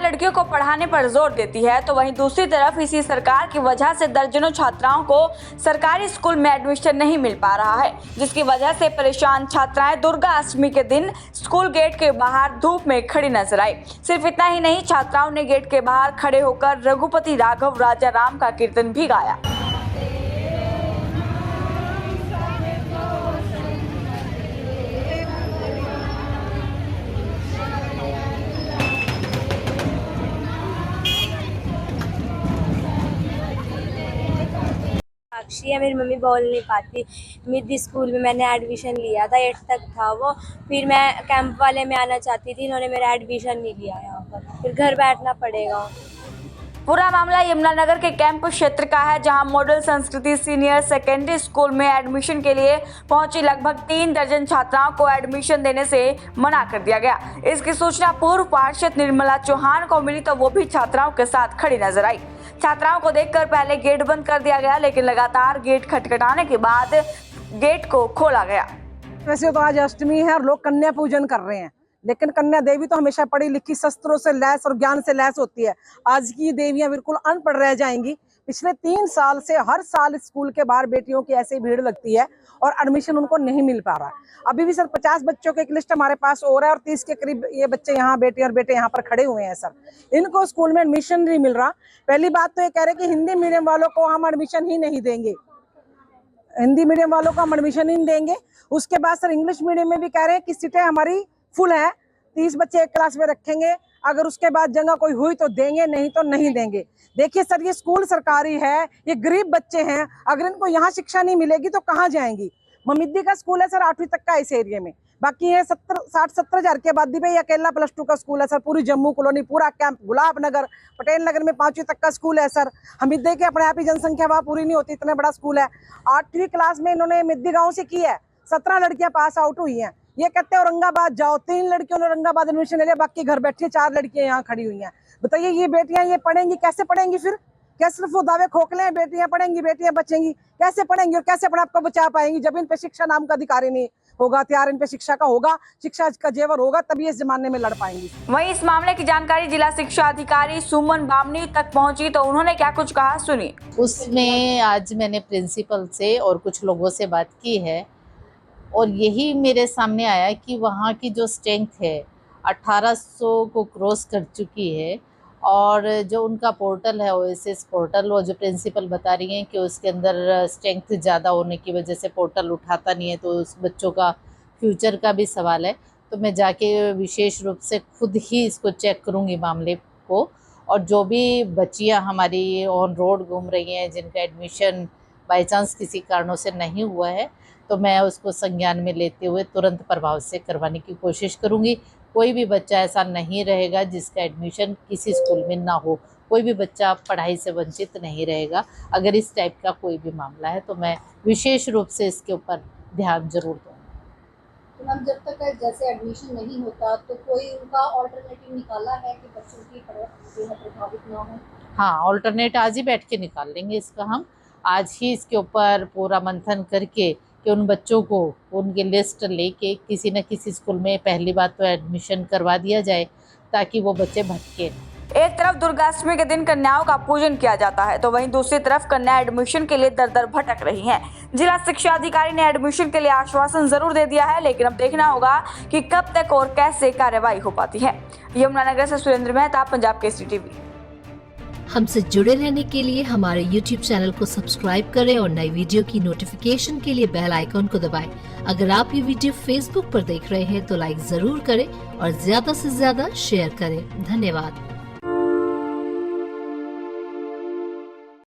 लड़कियों को पढ़ाने पर जोर देती है, तो वहीं दूसरी तरफ इसी सरकार की वजह से दर्जनों छात्राओं को सरकारी स्कूल में एडमिशन नहीं मिल पा रहा है, जिसकी वजह से परेशान छात्राएं दुर्गा अष्टमी के दिन स्कूल गेट के बाहर धूप में खड़ी नजर आई। सिर्फ इतना ही नहीं, छात्राओं ने गेट के बाहर खड़े होकर रघुपति राघव राजा राम का कीर्तन भी गाया। साक्षी है, मेरी मम्मी बोल नहीं पाती। मिड स्कूल में मैंने एडमिशन लिया था, 8 तक था वो। फिर मैं कैंप वाले में आना चाहती थी, इन्होंने मेरा एडमिशन नहीं लिया यहाँ पर, फिर घर बैठना पड़ेगा। पूरा मामला यमुनानगर के कैंप क्षेत्र का है, जहां मॉडल संस्कृति सीनियर सेकेंडरी स्कूल में एडमिशन के लिए पहुंची लगभग 3 दर्जन छात्राओं को एडमिशन देने से मना कर दिया गया। इसकी सूचना पूर्व पार्षद निर्मला चौहान को मिली तो वो भी छात्राओं के साथ खड़ी नजर आई। छात्राओं को देखकर पहले गेट बंद कर दिया गया, लेकिन लगातार गेट खटखटाने के बाद गेट को खोला गया। वैसे तो आज अष्टमी है और लोग कन्या पूजन कर रहे हैं, लेकिन कन्या देवी तो हमेशा पढ़ी लिखी, शस्त्रों से लैस और ज्ञान से लैस होती है। आज की देवियां बिल्कुल अनपढ़ रह जाएंगी। पिछले 3 साल से हर साल स्कूल के बाहर बेटियों की ऐसी भीड़ लगती है और एडमिशन उनको नहीं मिल पा रहा। अभी भी सर 50 बच्चों की एक लिस्ट हमारे पास हो रहा है और 30 के करीब ये बच्चे यहाँ बेटी और बेटे यहाँ पर खड़े हुए हैं सर। इनको स्कूल में एडमिशन नहीं मिल रहा। पहली बात तो ये कह रहे कि हिंदी मीडियम वालों को हम एडमिशन ही नहीं देंगे, हिंदी मीडियम वालों को हम एडमिशन ही नहीं देंगे। उसके बाद सर इंग्लिश मीडियम में भी कह रहे हैं कि सीटें हमारी फुल है, 30 बच्चे एक क्लास में रखेंगे, अगर उसके बाद जगह कोई हुई तो देंगे, नहीं तो नहीं देंगे। देखिए सर, ये स्कूल सरकारी है, ये गरीब बच्चे हैं, अगर इनको यहाँ शिक्षा नहीं मिलेगी तो कहाँ जाएंगी। ममिद्दी का स्कूल है सर 8वीं तक का इस एरिया में, बाकी ये 60-70 हजार की आबादी पे ये अकेला +2 का स्कूल है सर। पूरी जम्मू कॉलोनी, पूरा कैंप, गुलाब नगर, पटेल नगर में 5वीं तक का स्कूल है सर। हमिद्दी के अपने आप ही जनसंख्या वहाँ पूरी नहीं होती, इतना बड़ा स्कूल है। 8वीं क्लास में इन्होंने मिद्दी गाँव से की है, 17 लड़कियां पास आउट हुई हैं। ये कहते हैं औरंगाबाद जाओ, 3 लड़कियों ने औरंगाबाद एडमिशन ले लिया, बाकी घर बैठी 4 लड़कियां यहाँ खड़ी हुई हैं। बताइए ये बेटियां ये पढ़ेंगी कैसे पढ़ेंगी फिर? क्या सिर्फ वो दावे खोखले हैं बेटियां पढ़ेंगी बेटियां बचेंगी? कैसे पढ़ेंगी और कैसे अपने आप को बचा पाएंगी जब इन पे शिक्षा नाम का अधिकारी नहीं होगा, तैयार इन पे शिक्षा का होगा, शिक्षा का जेवर होगा, तभी इस जमाने में लड़ पाएंगी। वहीं इस मामले की जानकारी जिला शिक्षा अधिकारी सुमन बामनी तक पहुंची तो उन्होंने क्या कुछ कहा, सुनिए। उसमें आज मैंने प्रिंसिपल से और कुछ लोगों से बात की है और यही मेरे सामने आया कि वहाँ की जो स्ट्रेंथ है 1800 को क्रॉस कर चुकी है और जो उनका पोर्टल है ओएसएस पोर्टल, वो जो प्रिंसिपल बता रही हैं कि उसके अंदर स्ट्रेंथ ज़्यादा होने की वजह से पोर्टल उठाता नहीं है, तो उस बच्चों का फ्यूचर का भी सवाल है। तो मैं जाके विशेष रूप से खुद ही इसको चेक करूँगी मामले को, और जो भी बच्चियाँ हमारी ऑन रोड घूम रही हैं जिनका एडमिशन बाई चांस किसी कारणों से नहीं हुआ है, तो मैं उसको संज्ञान में लेते हुए तुरंत प्रभाव से करवाने की कोशिश करूंगी। कोई भी बच्चा ऐसा नहीं रहेगा जिसका एडमिशन किसी स्कूल में ना हो, कोई भी बच्चा पढ़ाई से वंचित नहीं रहेगा। अगर इस टाइप का कोई भी मामला है तो मैं विशेष रूप से इसके ऊपर ध्यान जरूर दूँगी। तो मैम, जब तक जैसे एडमिशन नहीं होता तो कोई उनका ऑल्टरनेटिव निकाला है कि बच्चों की पढ़ाई प्रभावित ना हो? हाँ, ऑल्टरनेट आज ही बैठ के निकाल लेंगे इसका। हम आज ही इसके ऊपर पूरा मंथन करके कि उन बच्चों को उनकी लिस्ट लेके किसी न किसी स्कूल में पहली बात तो एडमिशन करवा दिया जाए ताकि वो बच्चे भटके। एक तरफ दुर्गाष्टमी के दिन कन्याओं का पूजन किया जाता है, तो वहीं दूसरी तरफ कन्या एडमिशन के लिए दर दर भटक रही हैं। जिला शिक्षा अधिकारी ने एडमिशन के लिए आश्वासन जरूर दे दिया है, लेकिन अब देखना होगा कि कब तक और कैसे कार्रवाई हो पाती है। यमुनानगर से सुरेंद्र मेहता, पंजाब केसरी टीवी। हमसे जुड़े रहने के लिए हमारे YouTube चैनल को सब्सक्राइब करें और नई वीडियो की नोटिफिकेशन के लिए बेल आइकॉन को दबाएं। अगर आप ये वीडियो Facebook पर देख रहे हैं तो लाइक जरूर करें और ज्यादा से ज्यादा शेयर करें। धन्यवाद।